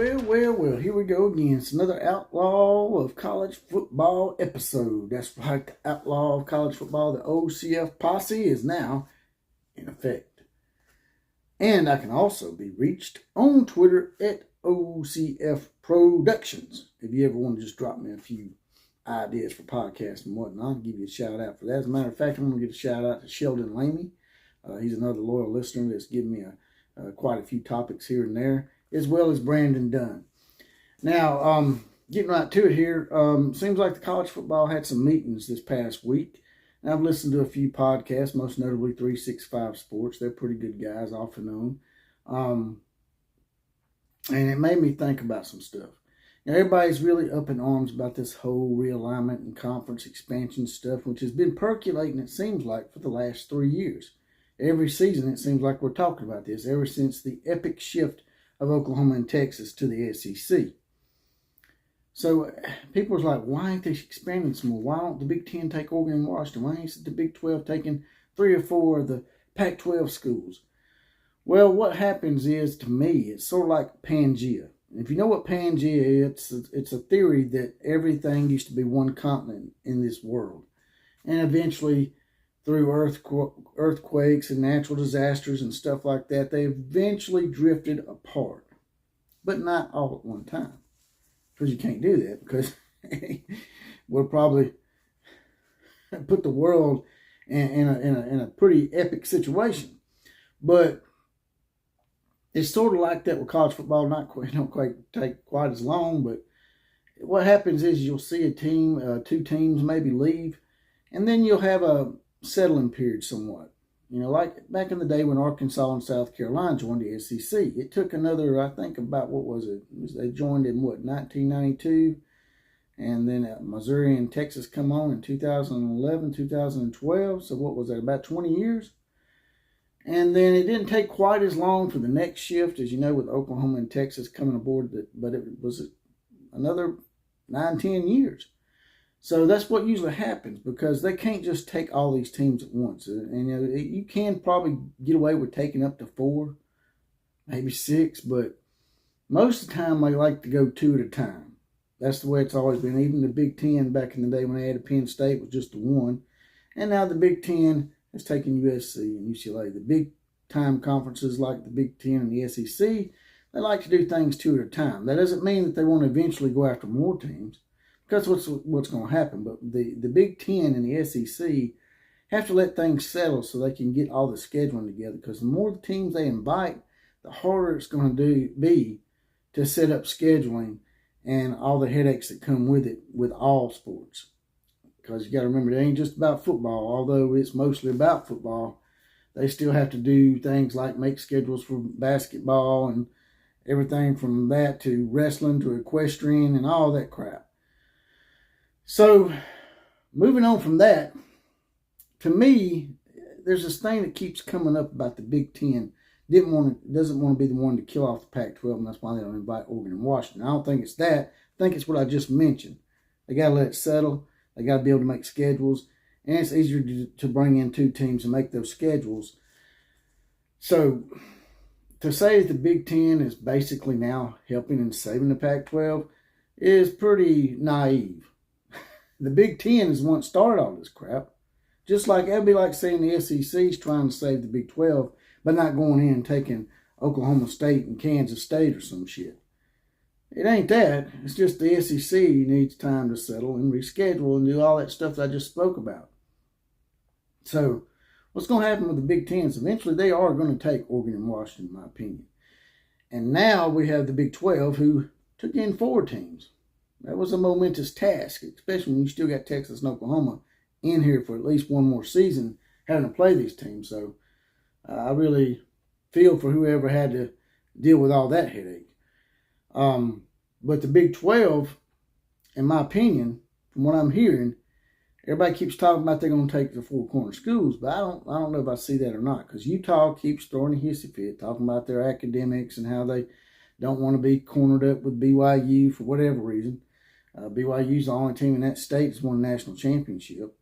Well, here we go again. It's another Outlaw of College Football episode. That's right, the Outlaw of College Football, the OCF posse is now in effect. And I can also be reached on Twitter at OCF Productions. If you ever want to just drop me a few ideas for podcasts and whatnot, I'll give you a shout out for that. As a matter of fact, I'm going to give a shout out to Sheldon Lamey. He's another loyal listener that's given me quite a few topics here and there, as well as Brandon Dunn. Now, getting right to it here, seems like the college football had some meetings this past week. And I've listened to a few podcasts, most notably 365 Sports. They're pretty good guys, off and on. And it made me think about some stuff. Now, everybody's really up in arms about this whole realignment and conference expansion stuff, which has been percolating, it seems like, for the last 3 years. Every season, it seems like we're talking about this, ever since the epic shift of Oklahoma and Texas to the SEC. So people was like, why ain't they expanding some more? Why don't the Big Ten take Oregon and Washington? Why ain't the Big 12 taking 3 or 4 of the Pac-12 schools? Well, what happens is, to me, it's sort of like Pangea. If you know what Pangea is, it's a theory that everything used to be one continent in this world. And eventually, through earthquakes and natural disasters and stuff like that, they eventually drifted apart. But not all at one time. Because you can't do that, because we'll probably put the world in a pretty epic situation. But it's sort of like that with college football. Don't quite take quite as long, but what happens is you'll see a team, 2 teams maybe leave, and then you'll have a settling period somewhat. You know, like back in the day when Arkansas and South Carolina joined the SEC. It took another, I think, about, what was it? They joined in, 1992? And then Missouri and Texas come on in 2011, 2012. So what was that, about 20 years? And then it didn't take quite as long for the next shift, as you know, with Oklahoma and Texas coming aboard. But it was another 9, 10 years. So that's what usually happens, because they can't just take all these teams at once. And you know, you can probably get away with taking up to 4, maybe 6, but most of the time they like to go 2 at a time. That's the way it's always been. Even the Big Ten back in the day when they had Penn State was just the 1. And now the Big Ten has taken USC and UCLA. The big time conferences like the Big Ten and the SEC, they like to do things 2 at a time. That doesn't mean that they won't eventually go after more teams. That's what's going to happen. But the Big Ten and the SEC have to let things settle so they can get all the scheduling together. Because the more the teams they invite, the harder it's going to be to set up scheduling and all the headaches that come with it with all sports. Because you got to remember, it ain't just about football. Although it's mostly about football, they still have to do things like make schedules for basketball and everything from that to wrestling to equestrian and all that crap. So, moving on from that, to me, there's this thing that keeps coming up about the Big Ten. Doesn't want to be the one to kill off the Pac-12, and that's why they don't invite Oregon and Washington. I don't think it's that. I think it's what I just mentioned. They got to let it settle. They got to be able to make schedules, and it's easier to bring in 2 teams and make those schedules. So, to say that the Big Ten is basically now helping and saving the Pac-12 is pretty naive. The Big Ten is one that started all this crap. Just like, that'd be like saying the SEC is trying to save the Big 12 by not going in and taking Oklahoma State and Kansas State or some shit. It ain't that. It's just the SEC needs time to settle and reschedule and do all that stuff that I just spoke about. So, what's going to happen with the Big Ten is eventually they are going to take Oregon and Washington, in my opinion. And now we have the Big 12 who took in 4 teams. That was a momentous task, especially when you still got Texas and Oklahoma in here for at least one more season having to play these teams. So I really feel for whoever had to deal with all that headache. But the Big 12, in my opinion, from what I'm hearing, everybody keeps talking about they're going to take the 4 corner schools, but I don't know if I see that or not, because Utah keeps throwing a hissy fit, talking about their academics and how they don't want to be cornered up with BYU for whatever reason. BYU's the only team in that state that's won a national championship.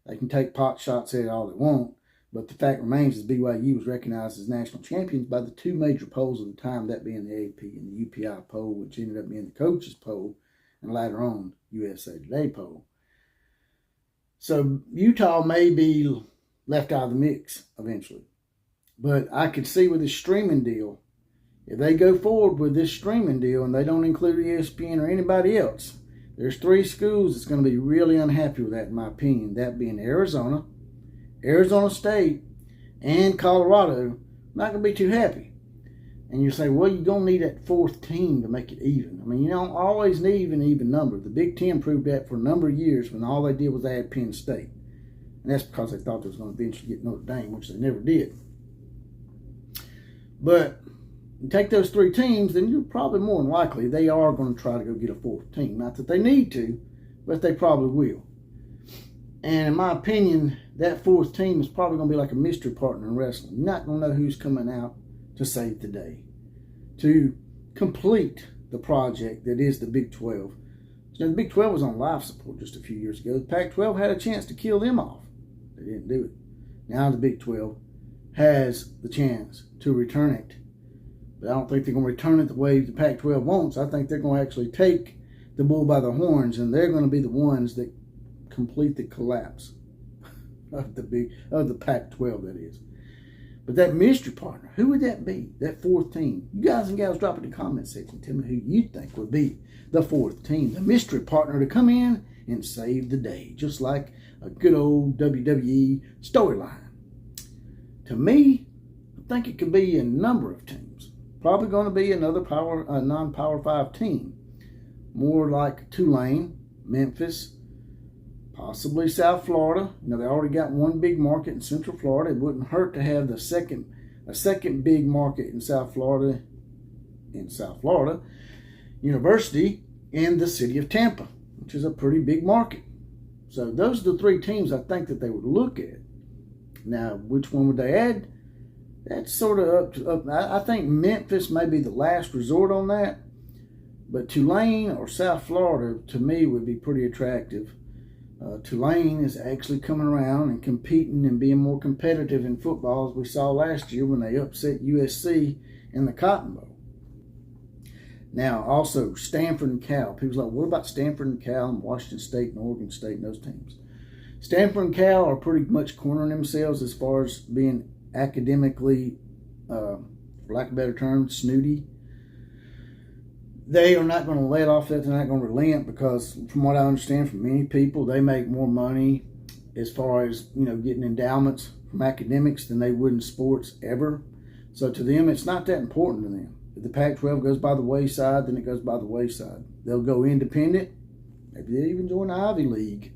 They can take pot shots at it all they want, But the fact remains is BYU was recognized as national champions by the two major polls of the time, that being the AP and the UPI poll, which ended up being the coaches poll, and later on USA Today poll. So Utah may be left out of the mix eventually. But I could see with this streaming deal, if they go forward with this streaming deal and they don't include ESPN or anybody else, there's three schools that's going to be really unhappy with that, in my opinion. That being Arizona, Arizona State, and Colorado. Not going to be too happy. And you say, well, you're going to need that fourth team to make it even. I mean, you don't always need an even number. The Big Ten proved that for a number of years when all they did was add Penn State. And that's because they thought they was going to eventually get Notre Dame, which they never did. But you take those three teams, then you're probably more than likely they are going to try to go get a fourth team. Not that they need to, but they probably will. And in my opinion, that fourth team is probably going to be like a mystery partner in wrestling. You're not going to know who's coming out to save the day, to complete the project that is the Big 12. So the Big 12 was on life support just a few years ago. The Pac-12 had a chance to kill them off. They didn't do it. Now the Big 12 has the chance to return it. But I don't think they're going to return it the way the Pac-12 wants. I think they're going to actually take the bull by the horns, and they're going to be the ones that complete the collapse of the Pac-12, that is. But that mystery partner, who would that be? That fourth team? You guys and gals, drop in the comment section. Tell me who you think would be the fourth team, the mystery partner to come in and save the day, just like a good old WWE storyline. To me, I think it could be a number of teams. Probably going to be another non-Power 5 team. More like Tulane, Memphis, possibly South Florida. You know, they already got one big market in Central Florida. It wouldn't hurt to have a second big market in South Florida, University in the city of Tampa, which is a pretty big market. So those are the three teams I think that they would look at. Now, which one would they add? That's sort of up. I think Memphis may be the last resort on that. But Tulane or South Florida, to me, would be pretty attractive. Tulane is actually coming around and competing and being more competitive in football, as we saw last year when they upset USC in the Cotton Bowl. Now, also, Stanford and Cal. People's like, what about Stanford and Cal and Washington State and Oregon State and those teams? Stanford and Cal are pretty much cornering themselves as far as being academically, for lack of a better term, snooty. They are not going to let off that. They're not going to relent because, from what I understand from many people, they make more money as far as, getting endowments from academics than they would in sports ever. So to them, it's not that important to them. If the Pac-12 goes by the wayside, then it goes by the wayside. They'll go independent. Maybe they even join the Ivy League.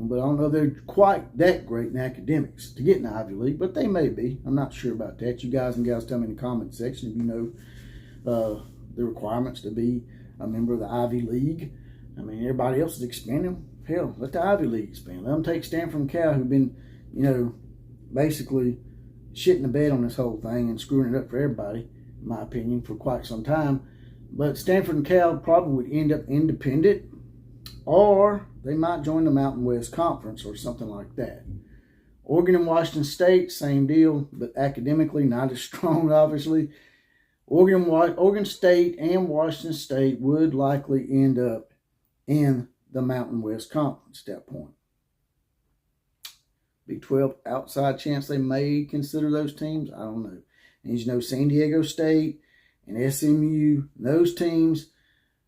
But I don't know if they're quite that great in academics to get in the Ivy League, but they may be. I'm not sure about that. You guys and gals tell me in the comment section if you know the requirements to be a member of the Ivy League. I mean, everybody else is expanding. Hell, let the Ivy League expand. Let them take Stanford and Cal, who've been, basically shitting the bed on this whole thing and screwing it up for everybody, in my opinion, for quite some time. But Stanford and Cal probably would end up independent, or they might join the Mountain West Conference or something like that. Oregon and Washington State, same deal, but academically not as strong, obviously. Oregon State and Washington State would likely end up in the Mountain West Conference at that point. Big 12 outside chance they may consider those teams. I don't know. And San Diego State and SMU, those teams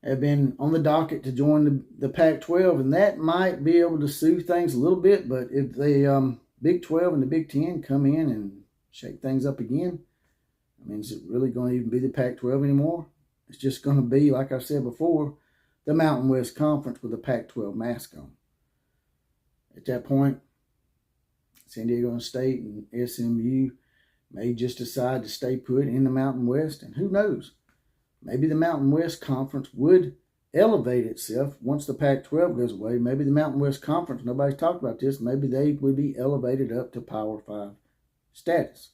have been on the docket to join the Pac-12, and that might be able to soothe things a little bit. But if the Big 12 and the Big 10 come in and shake things up again, I mean, is it really going to even be the Pac-12 anymore? It's just going to be, like I said before, the Mountain West Conference with a Pac-12 mask on. At that point, San Diego State and SMU may just decide to stay put in the Mountain West, and who knows? Maybe the Mountain West Conference would elevate itself once the Pac-12 goes away. Maybe the Mountain West Conference, nobody's talked about this, maybe they would be elevated up to Power 5 status.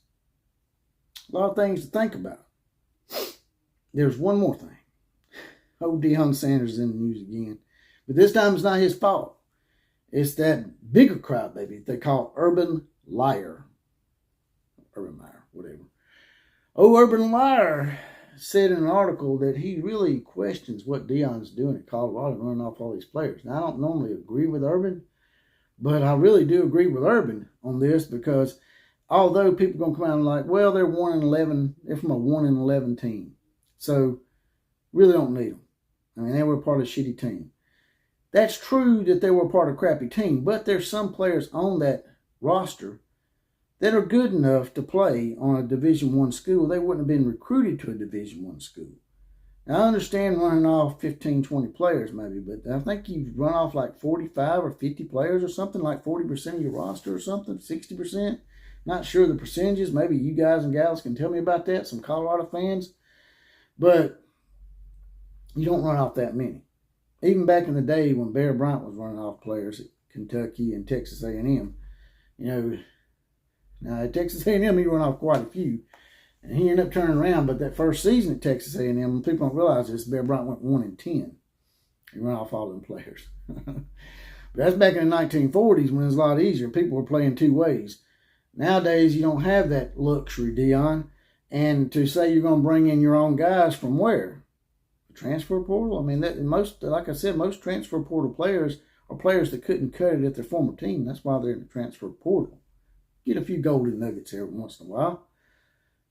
A lot of things to think about. There's one more thing. Old Deion Sanders is in the news again. But this time it's not his fault. It's that bigger crowd, baby, they call Urban Liar. Urban Meyer, whatever. Urban Meyer said in an article that he really questions what Deion's doing at Colorado, running off all these players. Now, I don't normally agree with Urban, but I really do agree with Urban on this, because although people are going to come out and like, well, they're 1-11, they're from a 1-11 team, so really don't need them. I mean, they were part of a shitty team. That's true that they were part of a crappy team, but there's some players on that roster that are good enough to play on a Division I school. They wouldn't have been recruited to a Division I school. Now, I understand running off 15, 20 players maybe, but I think you've run off like 45 or 50 players or something, like 40% of your roster or something, 60%. Not sure the percentages. Maybe you guys and gals can tell me about that, some Colorado fans. But you don't run off that many. Even back in the day when Bear Bryant was running off players at Kentucky and Texas A&M, now, at Texas A&M, he run off quite a few. And he ended up turning around. But that first season at Texas A&M, people don't realize this, Bear Bryant went 1-10. He ran off all them players. But that's back in the 1940s when it was a lot easier. People were playing two ways. Nowadays, you don't have that luxury, Deion. And to say you're going to bring in your own guys from where? The transfer portal? I mean, like I said, most transfer portal players are players that couldn't cut it at their former team. That's why they're in the transfer portal. Get a few golden nuggets every once in a while.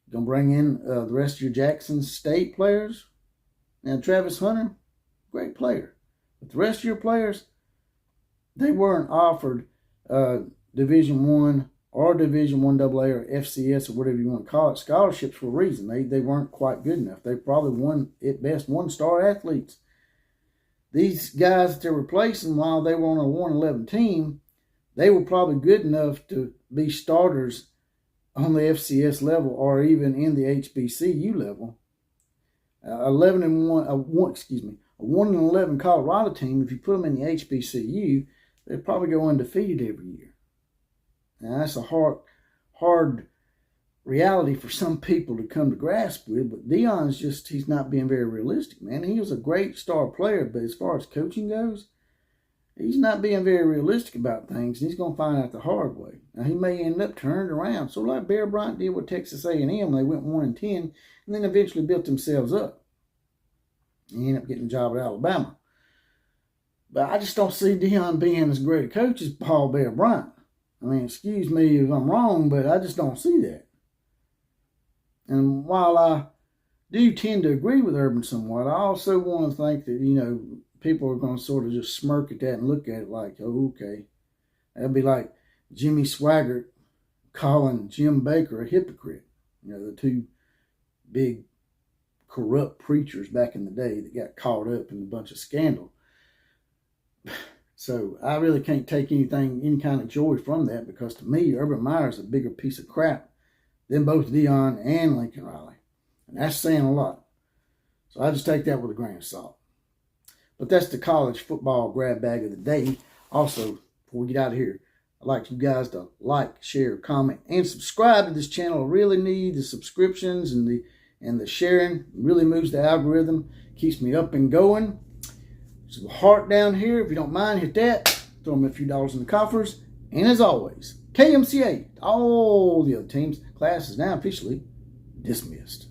You're going to bring in the rest of your Jackson State players. Now, Travis Hunter, great player. But the rest of your players, they weren't offered Division I or Division I AA or FCS or whatever you want to call it, scholarships for a reason. They weren't quite good enough. They probably at best one-star athletes. These guys that they're replacing, while they were on a 1-11 team, they were probably good enough to be starters on the FCS level or even in the HBCU level. 1-11 Colorado team, if you put them in the HBCU, they'd probably go undefeated every year. Now, that's a hard reality for some people to come to grasp with, but Deion's he's not being very realistic, man. He was a great star player, but as far as coaching goes, he's not being very realistic about things, and he's going to find out the hard way. Now, he may end up turned around, sort of like Bear Bryant did with Texas A&M. They went 1-10, and then eventually built themselves up. He ended up getting a job at Alabama. But I just don't see Deion being as great a coach as Paul Bear Bryant. I mean, excuse me if I'm wrong, but I just don't see that. And while I do tend to agree with Urban somewhat, I also want to think that, people are going to sort of just smirk at that and look at it like, oh, okay. That'd be like Jimmy Swaggart calling Jim Baker a hypocrite. The two big corrupt preachers back in the day that got caught up in a bunch of scandal. So I really can't take any kind of joy from that, because to me, Urban Meyer is a bigger piece of crap than both Deion and Lincoln Riley. And that's saying a lot. So I just take that with a grain of salt. But that's the college football grab bag of the day. Also, before we get out of here, I'd like you guys to like, share, comment, and subscribe to this channel. I really need the subscriptions and the sharing. It really moves the algorithm, keeps me up and going. There's a heart down here. If you don't mind, hit that. Throw them a few dollars in the coffers. And as always, KMCA, all the other teams, class is now officially dismissed.